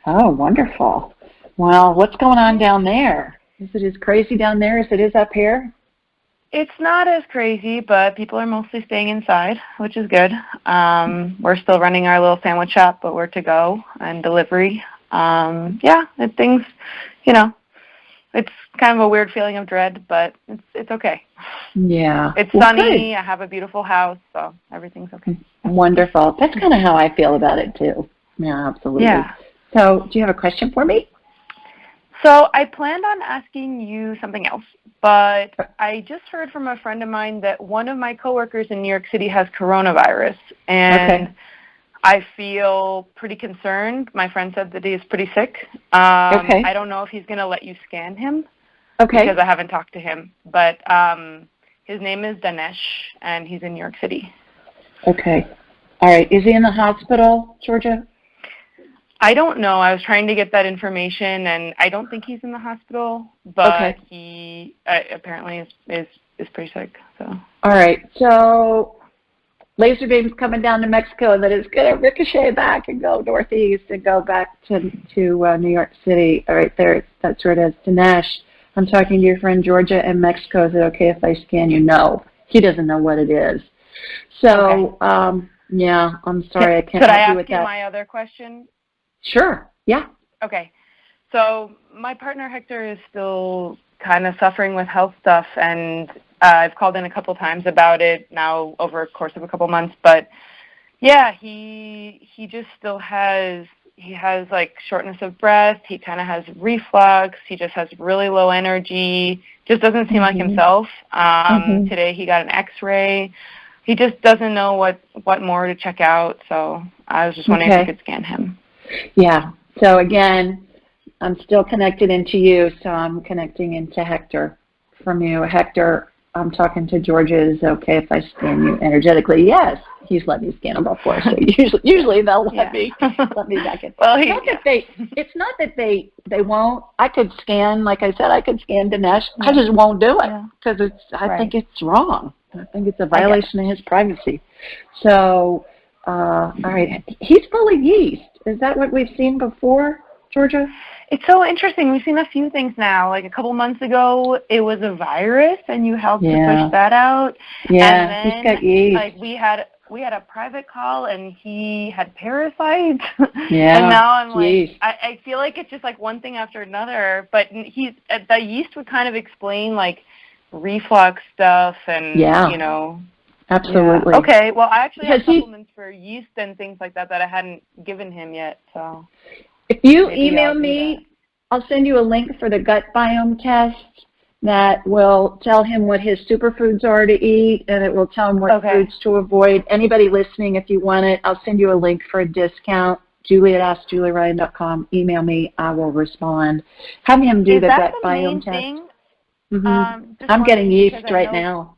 Oh, wonderful. Well, what's going on down there? Is it as crazy down there as it is up here? It's not as crazy, but people are mostly staying inside, which is good. We're still running our little sandwich shop, but we're to go and delivery. Things, it's kind of a weird feeling of dread, but it's okay. Yeah. It's sunny. Good. I have a beautiful house, so everything's okay. Wonderful. That's kind of how I feel about it, too. Yeah, absolutely. Yeah. So do you have a question for me? So I planned on asking you something else, but I just heard from a friend of mine that one of my coworkers in New York City has coronavirus, and I feel pretty concerned. My friend said that he's pretty sick. I don't know if he's going to let you scan him because I haven't talked to him, but his name is Dinesh, and he's in New York City. Okay. All right. Is he in the hospital, Georgia? I don't know. I was trying to get that information, and I don't think he's in the hospital, but he apparently is pretty sick. So. All right. So laser beam's coming down to Mexico, and then it's going to ricochet back and go northeast and go back to New York City. All right, there. That's where it is. Dinesh, I'm talking to your friend Georgia in Mexico. Is it okay if I scan you? No. He doesn't know what it is. So, yeah, I'm sorry. I can't help you with that. Could I ask you my other question? Sure. Yeah. Okay. So my partner Hector is still kind of suffering with health stuff, and I've called in a couple times about it now over a course of a couple months. But yeah, he just still has like shortness of breath. He kind of has reflux. He just has really low energy. Just doesn't seem like himself. Today he got an X-ray. He just doesn't know what more to check out. So I was just wondering if you could scan him. Yeah. So again, I'm still connected into you, so I'm connecting into Hector from you. Hector, I'm talking to Georgia. Is it okay if I scan you energetically? Yes. He's let me scan him before, so usually they'll let me back in. Well, it's not that they won't. I could scan, like I said, I could scan Dinesh. I just won't do it because I think it's wrong. I think it's a violation of his privacy. So, all right, he's full of yeast. Is that what we've seen before, Georgia? It's so interesting. We've seen a few things now. Like a couple months ago, it was a virus, and you helped to push that out. Yeah, and then, he's got yeast. Like we had a private call, and he had parasites. Yeah, and now I'm like, I feel like it's just like one thing after another. But the yeast would kind of explain like reflux stuff and, you know. Absolutely. Yeah. Okay, well, I actually have supplements for yeast and things like that I hadn't given him yet. So if you email me, I'll send you a link for the gut biome test that will tell him what his superfoods are to eat, and it will tell him what foods to avoid. Anybody listening, if you want it, I'll send you a link for a discount. Julie@AskJulieRyan.com. Email me. I will respond. Have him do the gut biome test. I'm getting yeast right now.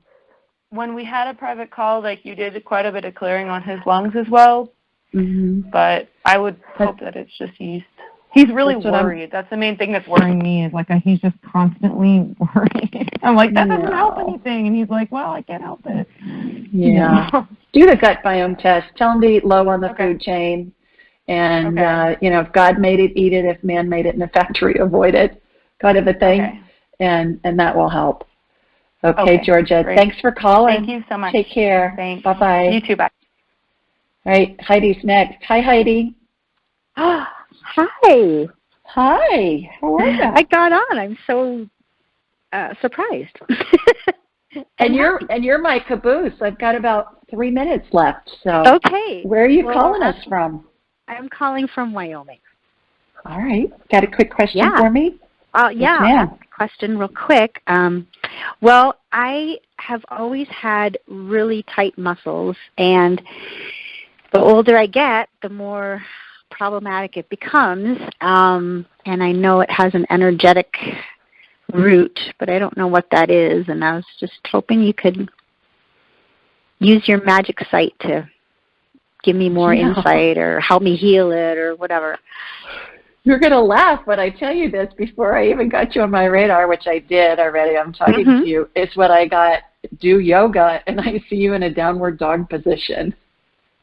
When we had a private call, like you did quite a bit of clearing on his lungs as well. But I would hope that it's just yeast. He's really worried. That's the main thing that's worrying me is like he's just constantly worried. I'm like, that doesn't help anything. And he's like, well, I can't help it. Yeah. Do the gut biome test. Tell him to eat low on the food chain. And, you know, if God made it, eat it. If man made it in a factory, avoid it. Kind of a thing. And that will help. Okay, Georgia. Great. Thanks for calling. Thank you so much. Take care. Thanks. Bye-bye. You too. Bye. All right. Heidi's next. Hi, Heidi. Hi. Hi. How are you? I got on. I'm so surprised. And you're my caboose. I've got about 3 minutes left. So where are you calling us from? I'm calling from Wyoming. All right. Got a quick question for me? I'll ask a question real quick. Well, I have always had really tight muscles, and the older I get, the more problematic it becomes. And I know it has an energetic root, but I don't know what that is. And I was just hoping you could use your magic sight to give me more insight or help me heal it or whatever. You're going to laugh, but I tell you this before I even got you on my radar, which I did already. I'm talking to you. It's what I got. Do yoga, and I see you in a downward dog position.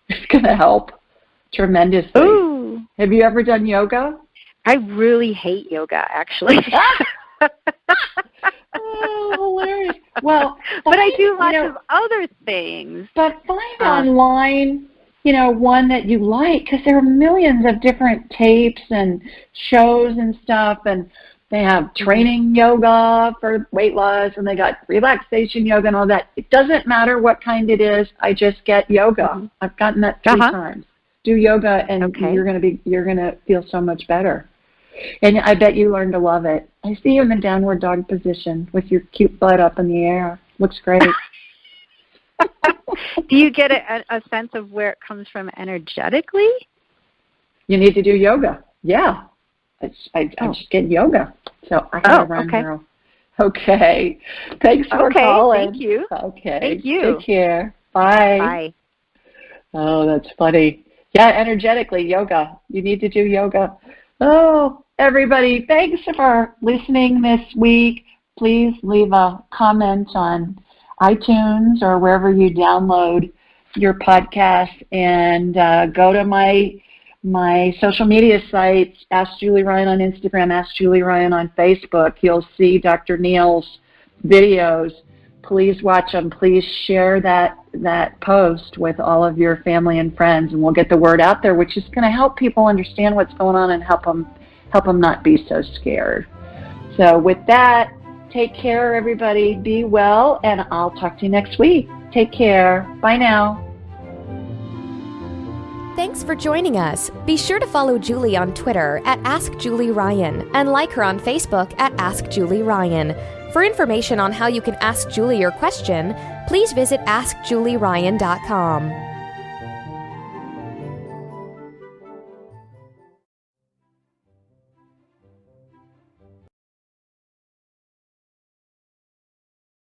It's going to help tremendously. Ooh. Have you ever done yoga? I really hate yoga, actually. Oh, hilarious. Well, but I do lots of other things. But find online, you know, one that you like, because there are millions of different tapes and shows and stuff, and they have training yoga for weight loss, and they got relaxation yoga and all that. It doesn't matter what kind it is. I just get yoga. I've gotten that 3 times. Do yoga, and you're gonna feel so much better. And I bet you learn to love it. I see you in the downward dog position with your cute butt up in the air. Looks great. Do you get a sense of where it comes from energetically? You need to do yoga. Yeah. I just get yoga. So I gotta run, girl. Okay. Thanks for calling. Thank you. Okay. Thank you. Take care. Bye. Bye. Oh, that's funny. Yeah, energetically, yoga. You need to do yoga. Oh, everybody, thanks for listening this week. Please leave a comment on iTunes or wherever you download your podcast, and go to my social media sites, Ask Julie Ryan on Instagram, Ask Julie Ryan on Facebook. You'll see Dr. Neal's videos. Please watch them. Please share that post with all of your family and friends, and we'll get the word out there, which is going to help people understand what's going on and help them not be so scared. So with that, take care, everybody. Be well, and I'll talk to you next week. Take care. Bye now. Thanks for joining us. Be sure to follow Julie on Twitter at AskJulieRyan and like her on Facebook at AskJulieRyan. For information on how you can ask Julie your question, please visit AskJulieRyan.com.